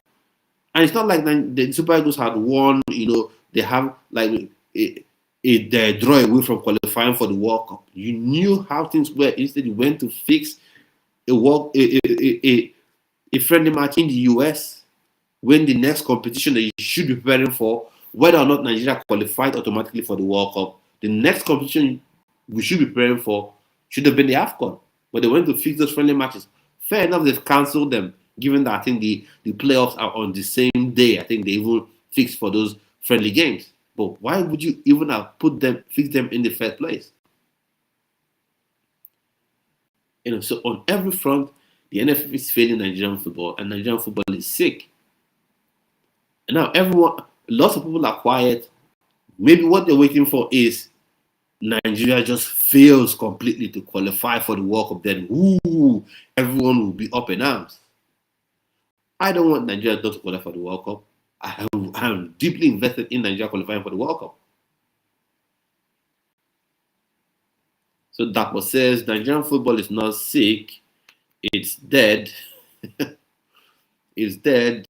And it's not like the Super Eagles had won, they have like they draw away from qualifying for the World Cup. You knew how things were. Instead, you went to fix a friendly match in the US when the next competition that you should be preparing for, whether or not Nigeria qualified automatically for the World Cup, the next competition we should be preparing for should have been the AFCON. But they went to fix those friendly matches. Fair enough, they've cancelled them, given that I think the playoffs are on the same day. I think they even fixed for those friendly games. But why would you even have fix them in the first place? So on every front, the NFF is failing Nigerian football, and Nigerian football is sick. And now lots of people are quiet. Maybe what they're waiting for is Nigeria just fails completely to qualify for the World Cup. Then, everyone will be up in arms. I don't want Nigeria not to qualify for the World Cup. I'm deeply invested in Nigeria qualifying for the World Cup. So Dapo says Nigerian football is not sick. It's dead. It's dead.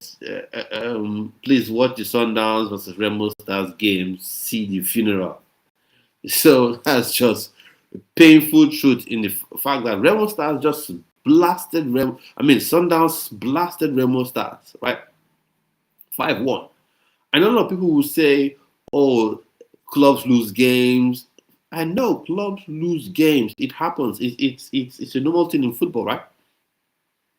Please watch the Sundowns versus Remo Stars game. See the funeral. So that's just a painful truth in the fact that Remo Stars just blasted Sundowns blasted Remo Stars, right? 5-1. I know a lot of people will say, "Oh, clubs lose games." I know clubs lose games. It happens. It's a normal thing in football, right?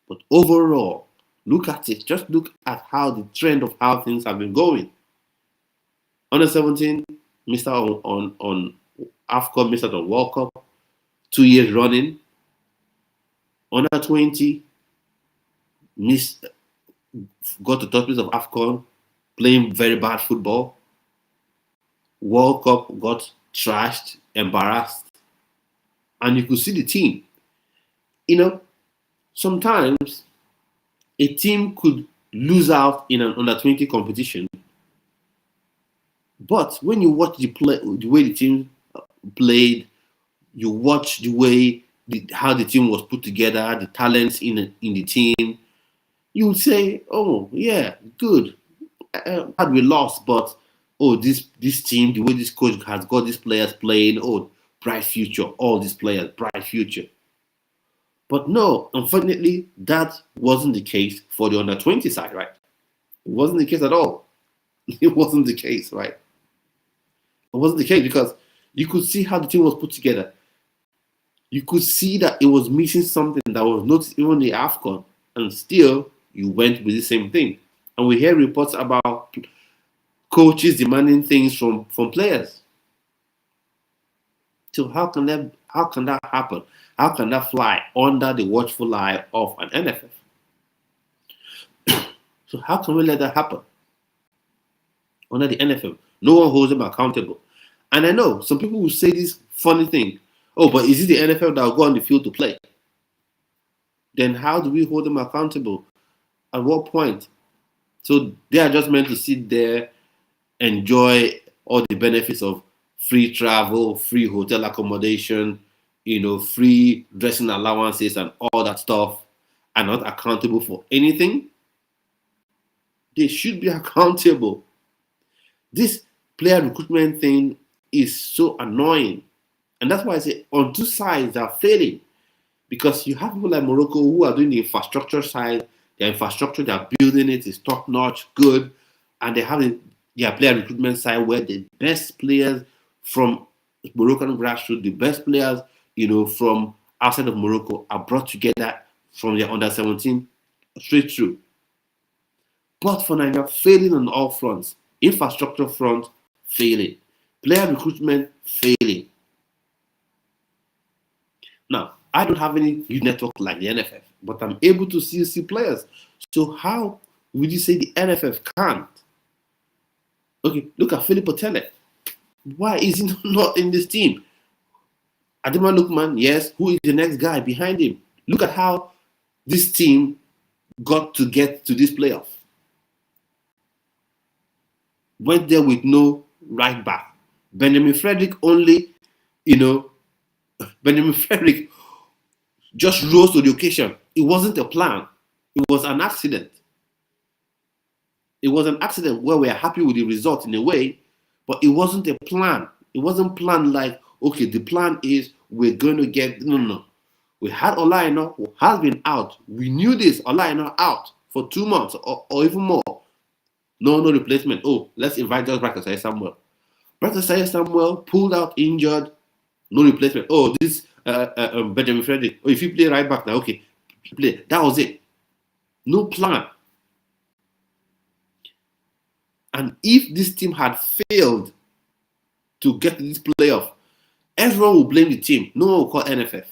But overall, look at it. Just look at how the trend of how things have been going. Under 17, missed out on AFCON, missed out on World Cup, 2 years running. Under 20, got to third place of AFCON, playing very bad football. World Cup got trashed, embarrassed, and you could see the team. Sometimes a team could lose out in an under 20 competition, but when you watch the way the team played, you watch the way how the team was put together, the talents in the team, you would say, "Oh yeah, good. Had we lost, but this team, the way this coach has got these players playing, bright future. All these players, bright future." But no, unfortunately, that wasn't the case for the under 20 side, right? It wasn't the case at all. It wasn't the case, right? It wasn't the case because you could see how the team was put together. You could see that it was missing something that was not even the AFCON, and still you went with the same thing. And we hear reports about coaches demanding things from players. So how can that happen? How can that fly under the watchful eye of an NFF? So how can we let that happen under the NFF? No one holds them accountable. And I know some people will say this funny thing. Oh, but is it the NFL that will go on the field to play? Then how do we hold them accountable? At what point? So they are just meant to sit there, enjoy all the benefits of free travel, free hotel accommodation, free dressing allowances and all that stuff, and not accountable for anything. They should be accountable. This player recruitment thing is so annoying. And that's why I say on two sides are failing. Because you have people like Morocco who are doing the infrastructure side. Their infrastructure, they are building it, is top-notch, good. And they have their player recruitment side where the best players from Moroccan grassroots, the best players, from outside of Morocco are brought together from their under-17 straight through. But for Nigeria, failing on all fronts. Infrastructure front, failing. Player recruitment, failing. Now, I don't have any youth network like the NFF, but I'm able to see players. So how would you say the NFF can't? Okay, look at Philip Otele. Why is he not in this team? Adema Lukman, yes. Who is the next guy behind him? Look at how this team got to get to this playoff. Went there with no right back. Benjamin Frederick only, Benjamin Frederick just rose to the occasion. It wasn't a plan. It was an accident. It was an accident where we are happy with the result in a way, but it wasn't a plan. It wasn't planned like, okay, the plan is we're going to get, no. We had Olaina who has been out. We knew this, Olaina out for 2 months or even more. No replacement. Oh, let's invite just Brackersay Samuel. Brackersay Samuel pulled out injured. No replacement. Oh, this Benjamin Frederick. Oh, if you play right back now, okay, play. That was it. No plan. And if this team had failed to get to this playoff, everyone will blame the team. No one will call NFF.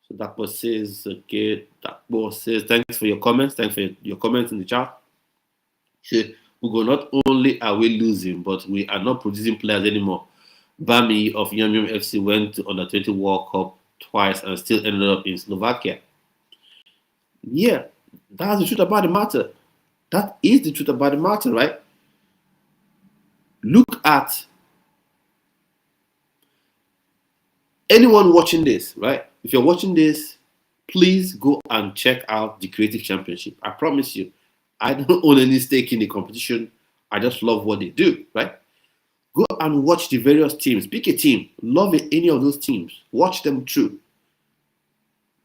So that boss says, okay, thanks for your comments. Thanks for your comments in the chat. Say, Ugo, not only are we losing, but we are not producing players anymore. Bami of Yum Yum FC went to Under-20 World Cup twice and still ended up in Slovakia. Yeah, that's the truth about the matter. That is the truth about the matter, right? Look at anyone watching this, right? If you're watching this, please go and check out the Creative Championship. I promise you, I don't own any stake in the competition. I just love what they do, right? Go and watch the various teams. Pick a team. Love any of those teams. Watch them through.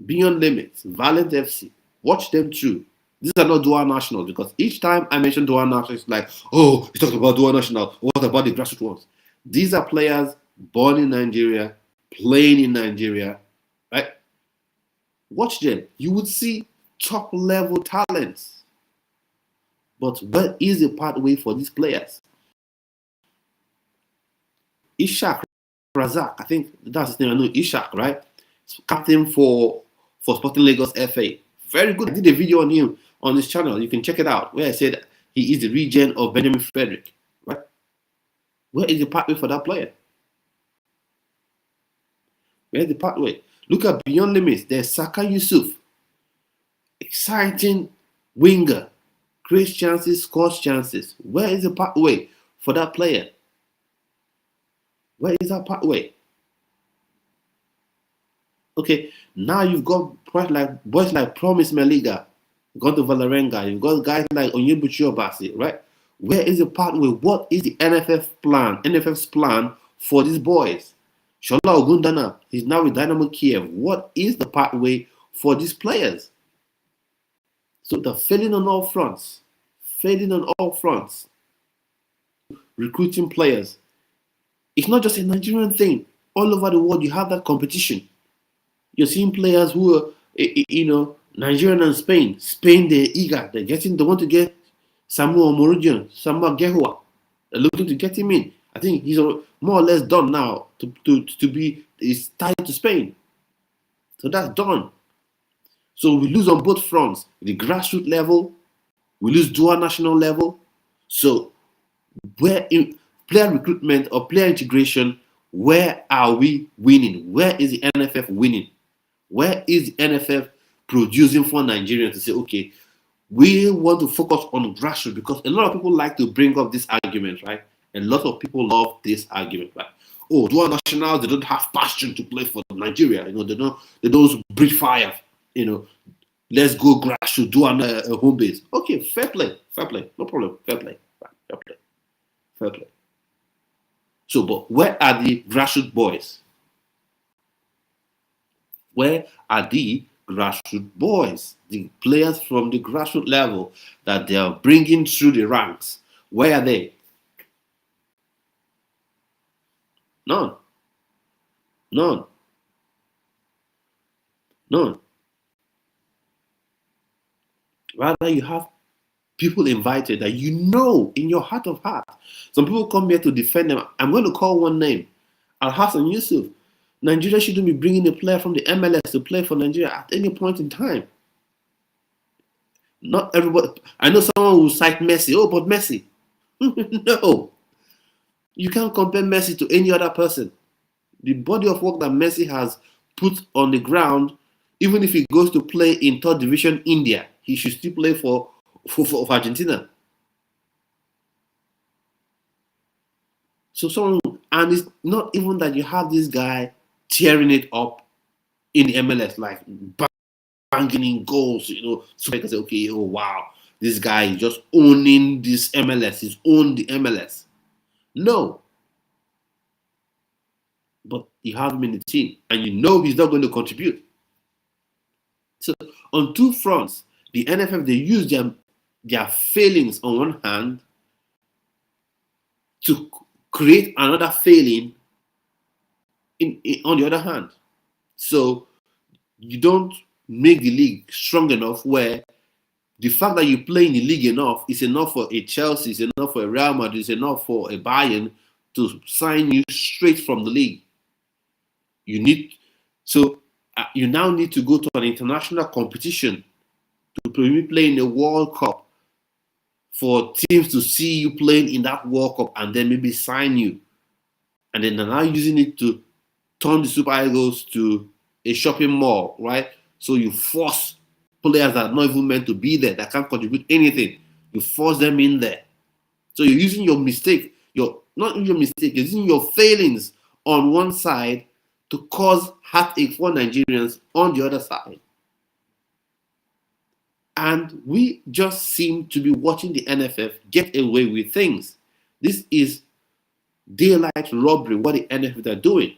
Beyond Limits, Valiant FC. Watch them through. These are not dual nationals because each time I mention dual nationals, it's like, oh, you talked about dual nationals. What about the grassroots ones? These are players born in Nigeria, playing in Nigeria, right? Watch them. You would see top level talents. But what is the pathway for these players? Ishak Razak, I think that's his name. I know Ishak, right? Captain for Sporting Lagos FA. Very good. I did a video on him on this channel. You can check it out where I said he is the regen of Benjamin Frederick, right? Where is the pathway for that player? Where's the pathway? Look at Beyond Limits. There's Saka Yusuf. Exciting winger. Creates chances, scores chances. Where is the pathway for that player? Where is that pathway? Okay, now you've got boys like Promise Meliga, gone to Valerenga. You've got guys like Onyebuchi Obasi, right? Where is the pathway? What is the NFF's plan for these boys? Shola Ogundana, he's now with Dynamo Kiev. What is the pathway for these players? So they're failing on all fronts. Recruiting players. It's not just a Nigerian thing. All over the world, you have that competition. You're seeing players who are, Nigerian and Spain. Spain, they're eager. They want to get Samuel Morudian, Samuel Gehua. They're looking to get him in. I think more or less done now to be is tied to Spain. So that's done. So we lose on both fronts, the grassroots level, we lose dual national level. So where in player recruitment or player integration, where are we winning? Where is the NFF winning? Where is the NFF producing for Nigerians to say, okay, we want to focus on grassroots? Because a lot of people like to bring up this argument, right? A lot of people love this argument, right? Oh, dual nationals, they don't have passion to play for Nigeria. They don't breathe fire. Let's go grassroots, do a home base. Okay, fair play, no problem, fair play. So, but where are the grassroots boys? Where are the grassroots boys? The players from the grassroots level that they are bringing through the ranks. Where are they? None. Rather, you have people invited that in your heart of hearts. Some people come here to defend them. I'm going to call one name. Al-Hassan Yusuf. Nigeria shouldn't be bringing a player from the MLS to play for Nigeria at any point in time. Not everybody. I know someone will cite Messi. Oh, but Messi. No. You can't compare Messi to any other person. The body of work that Messi has put on the ground, even if he goes to play in third division India, he should still play for Argentina. And it's not even that you have this guy tearing it up in the MLS, like banging in goals, so I can say, okay, oh wow, this guy is just owning this MLS, he's owned the MLS. No. But you have him in the team, and he's not going to contribute. So on two fronts, the NFF, they use their failings on one hand to create another failing on the other hand. So you don't make the league strong enough where the fact that you play in the league enough is enough for a Chelsea, is enough for a Real Madrid, is enough for a Bayern to sign you straight from the league. You now need to go to an international competition to play in a World Cup for teams to see you playing in that World Cup and then maybe sign you. And then they're now using it to turn the Super Eagles to a shopping mall, right? So you force players that are not even meant to be there, that can't contribute anything. You force them in there. So you're using your mistake, you're using your failings on one side to cause heartache for Nigerians on the other side. And we just seem to be watching the NFF get away with things. This is daylight robbery, what the NFF are doing.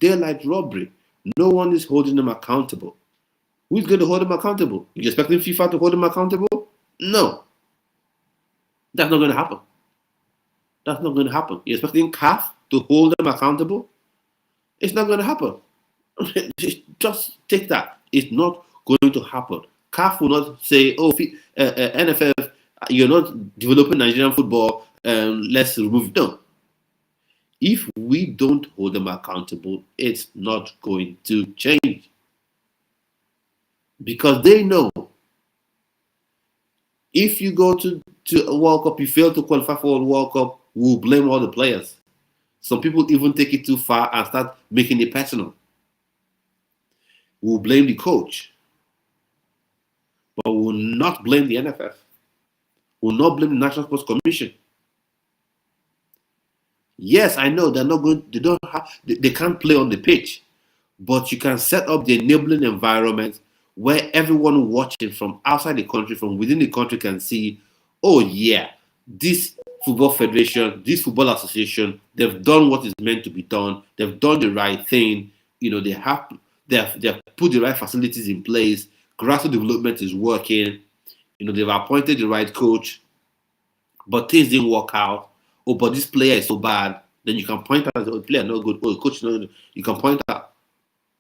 Daylight robbery. No one is holding them accountable. Who's going to hold them accountable? You expecting FIFA to hold them accountable? No. That's not going to happen. That's not going to happen. You're expecting CAF to hold them accountable? It's not going to happen. Just take that. It's not going to happen. CAF will not say, oh, NFF, you're not developing Nigerian football, let's remove it. No. If we don't hold them accountable, it's not going to change. Because they know if you go to a World Cup, you fail to qualify for a World Cup, we'll blame all the players. Some people even take it too far and start making it personal. We'll blame the coach. But we will not blame the NFF. We will not blame the National Sports Commission. Yes, I know they can't play on the pitch, but you can set up the enabling environment where everyone watching from outside the country, from within the country can see, oh yeah, this football federation, this football association, they've done what is meant to be done. They've done the right thing. They have put the right facilities in place. Grassroots development is working. They've appointed the right coach, but things didn't work out. Oh, but this player is so bad. Then you can point out, oh, the player not good. Oh, the coach is not good. You can point out.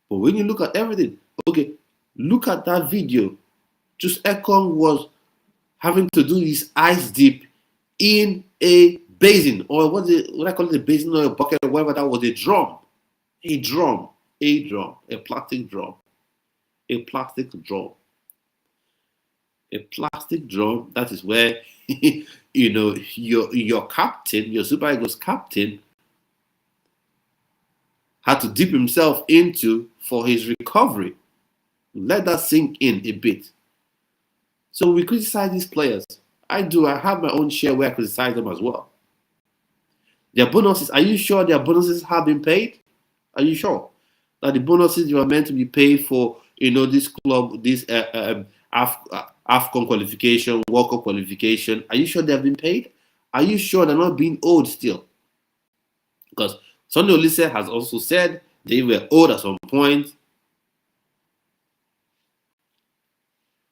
But when you look at everything, okay, look at that video. Just Ekong was having to do his ice dip in a basin, or what I call it, a basin or a bucket or whatever that was, a drum. A drum. A drum. A plastic drum. A plastic drum. A plastic drum, that is where your captain, your Super Eagles captain, had to dip himself into for his recovery. Let that sink in a bit. So we criticize these players. I do. I have my own share where I criticize them as well. Their bonuses, are you sure their bonuses have been paid? Are you sure that the bonuses were meant to be paid for, this club, this AFCON qualification, World Cup qualification, are you sure they have been paid? Are you sure they're not being owed still? Because Sunday Olise has also said they were owed at some point.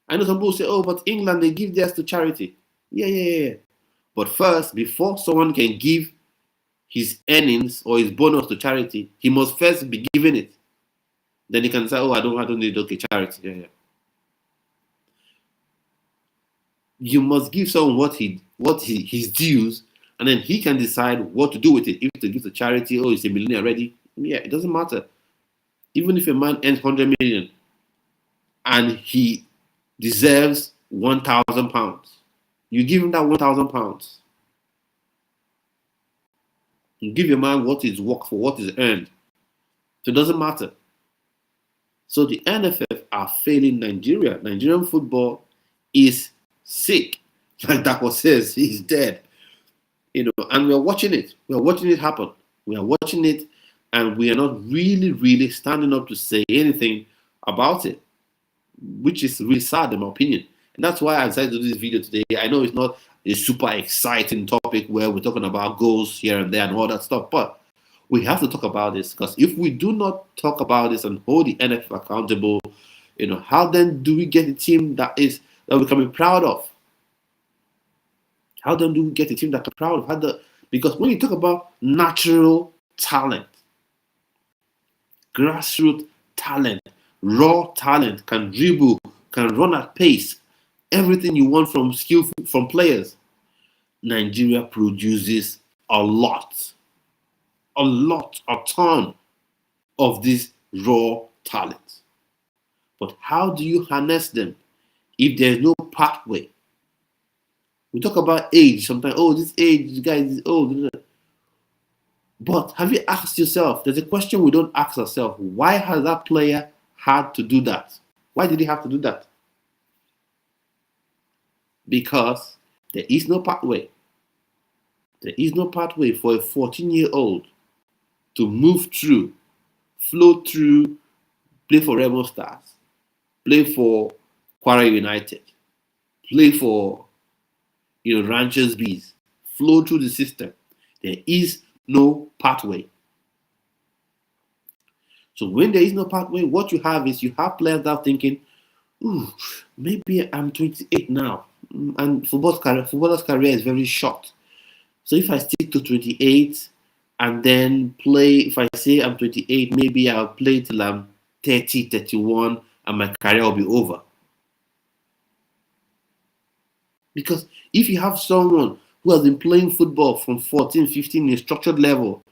I know some people say, oh, but England, they give theirs to charity. Yeah. But first, before someone can give his earnings or his bonus to charity, he must first be given it. Then he can say, oh, I don't need charity. Yeah. You must give someone his dues, and then he can decide what to do with it. If to give to charity, or he's a millionaire already. Yeah, it doesn't matter. Even if a man earns 100 million and he deserves £1,000, you give him that £1,000. You give your man what is work for, what is earned. So it doesn't matter. So the NFF are failing Nigeria. Nigerian football is sick. Like Dako says, he's dead. And we're watching it. We're watching it happen. We are watching it, and we are not really, really standing up to say anything about it, which is really sad in my opinion. And that's why I decided to do this video today. I know it's not a super exciting topic where we're talking about goals here and there and all that stuff, but we have to talk about this, because if we do not talk about this and hold the NFF accountable, how then do we get a team that we can be proud of? How then do we get a team that we're proud of? Because when you talk about natural talent, grassroots talent, raw talent, can dribble, can run at pace, everything you want from players, Nigeria produces a ton of these raw talents. But how do you harness them if there's no pathway? We talk about age sometimes. Oh, this guy is old. But have you asked yourself, there's a question we don't ask ourselves, why has that player had to do that? Why did he have to do that? Because there is no pathway. There is no pathway for a 14-year-old to move through, flow through, play for Remo Stars, play for Kwara United, play for Ranchers Bees, flow through the system. There is no pathway. So when there is no pathway, what you have is players that are thinking, ooh, maybe I'm 28 now, and footballer's career is very short. So if I stick to 28 and then play, if I say I'm 28, maybe I'll play till I'm 30, 31, and my career will be over. Because if you have someone who has been playing football from 14, 15 in a structured level,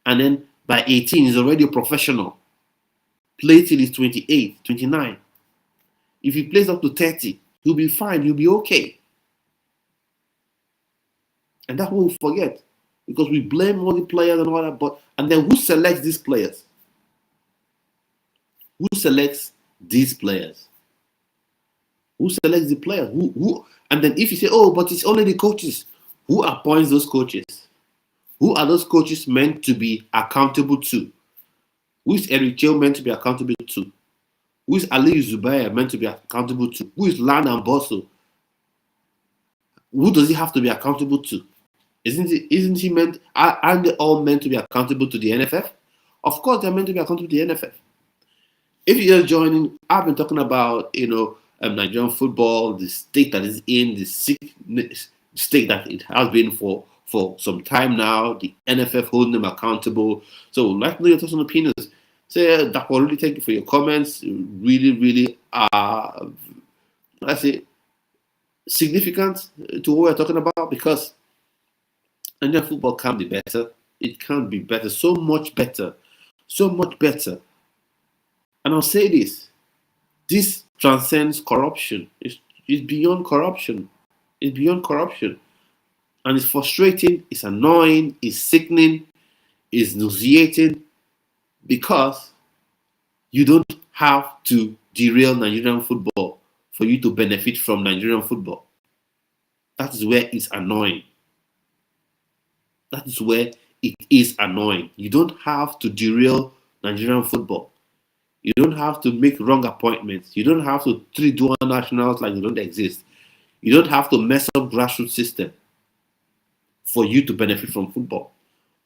and then by 18 is already a professional, play till he's 28, 29. If he plays up to 30, he'll be fine, he'll be okay. And that's what we forget, because we blame all the players and all that. And then who selects these players? Who selects these players? Who selects the players? Who? And then if you say, oh, but it's only the coaches, who appoints those coaches? Who are those coaches meant to be accountable to? Who is Eric Chell meant to be accountable to? Who is Ali Zubair meant to be accountable to? Who is Lana Bosso? Who does he have to be accountable to? Isn't he meant? Aren't they all meant to be accountable to the NFF? Of course, they're meant to be accountable to the NFF. If you're just joining, I've been talking about Nigerian football, the state that is in, the sick state that it has been for some time now. The NFF holding them accountable. So, let me know your thoughts and opinions. Say, Dapo, really thank you for your comments. Really, really significant to what we're talking about, because Nigerian football can be better. It can be better, so much better, so much better. And I'll say this transcends corruption. It's beyond corruption. It's beyond corruption. And it's frustrating, it's annoying, it's sickening, it's nauseating, because you don't have to derail Nigerian football for you to benefit from Nigerian football. That is where it's annoying. That is where it is annoying. You don't have to derail Nigerian football. You don't have to make wrong appointments. You don't have to treat dual nationals like they don't exist. You don't have to mess up grassroots system for you to benefit from football.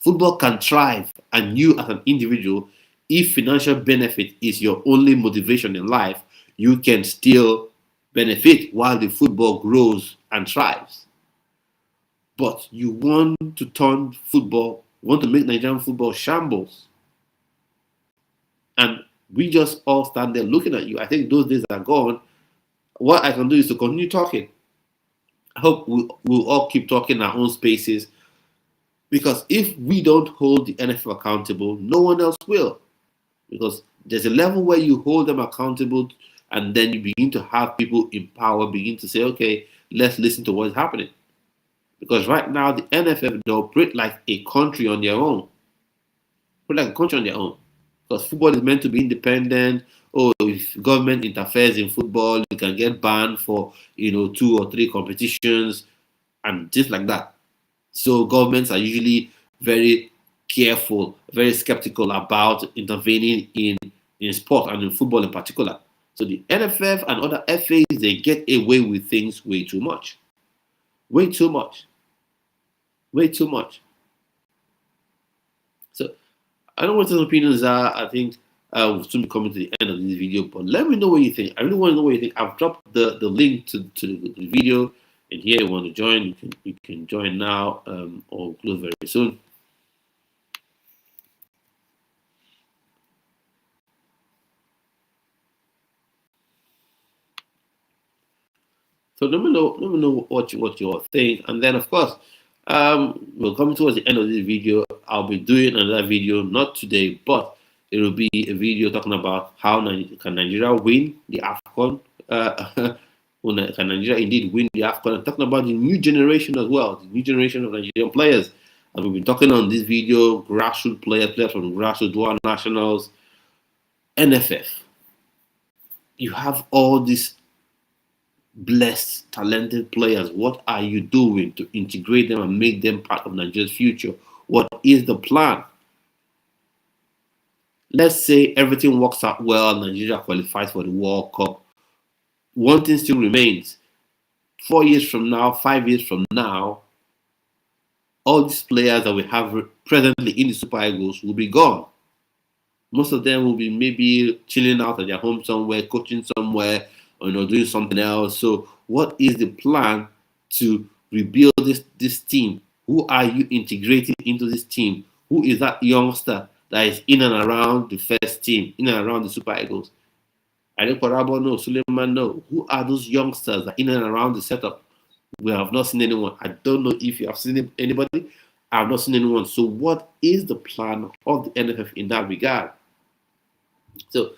Football can thrive, and you as an individual, if financial benefit is your only motivation in life, you can still benefit while the football grows and thrives. But you want to turn football, want to make Nigerian football shambles. And we just all stand there looking at you. I think those days are gone. What I can do is to continue talking. I hope we'll all keep talking in our own spaces, because if we don't hold the NFL accountable, no one else will. Because there's a level where you hold them accountable, and then you begin to have people in power begin to say, okay, let's listen to what's happening. Because right now, the NFF, they operate like a country on their own. Operate like a country on their own. Because football is meant to be independent. Oh, if government interferes in football, you can get banned for 2 or 3 competitions and just like that. So governments are usually very careful, very skeptical about intervening in sport and in football in particular. So the NFF and other FAs, they get away with things way too much. Way too much. Way too much. So I don't know what your opinions are. I think we'll soon be coming to the end of this video, but let me know what you think. I really want to know what you think. I've dropped the link to the video, and here you want to join, you can join now or close very soon. So let me know what you all think, and then of course we're coming towards the end of this video. I'll be doing another video, not today, but it will be a video talking about how can Nigeria win the AFCON. Can Nigeria indeed win the AFCON? And talking about the new generation as well, the new generation of Nigerian players. As we've been talking on this video, grassroots players from grassroots, dual nationals, NFF. You have all these blessed, talented players. What are you doing to integrate them and make them part of Nigeria's future? What is the plan? Let's say everything works out well, Nigeria qualifies for the World Cup. One thing still remains. 4 years from now, 5 years from now, all these players that we have presently in the Super Eagles will be gone. Most of them will be maybe chilling out at their home somewhere, coaching somewhere, or doing something else. So what is the plan to rebuild this team? Who are you integrating into this team? Who is that youngster that is in and around the first team, in and around the Super Eagles? I don't know, Suleiman no. Who are those youngsters that in and around the setup? We have not seen anyone. I don't know if you have seen anybody. I have not seen anyone. So what is the plan of the NFF in that regard? So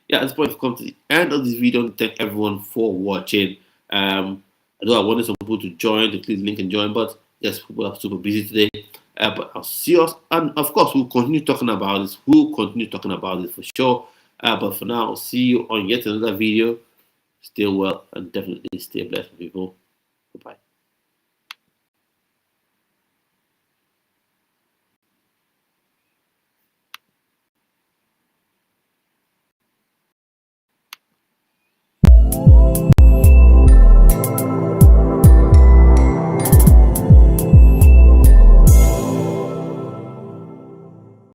yeah, at this point, we've come to the end of this video. Thank everyone for watching. I know I wanted some people to join, to click the link and join, but yes, people are super busy today. But I'll see us, and of course, we'll continue talking about this. We'll continue talking about this for sure. But for now, I'll see you on yet another video. Stay well and definitely stay blessed, people. Goodbye.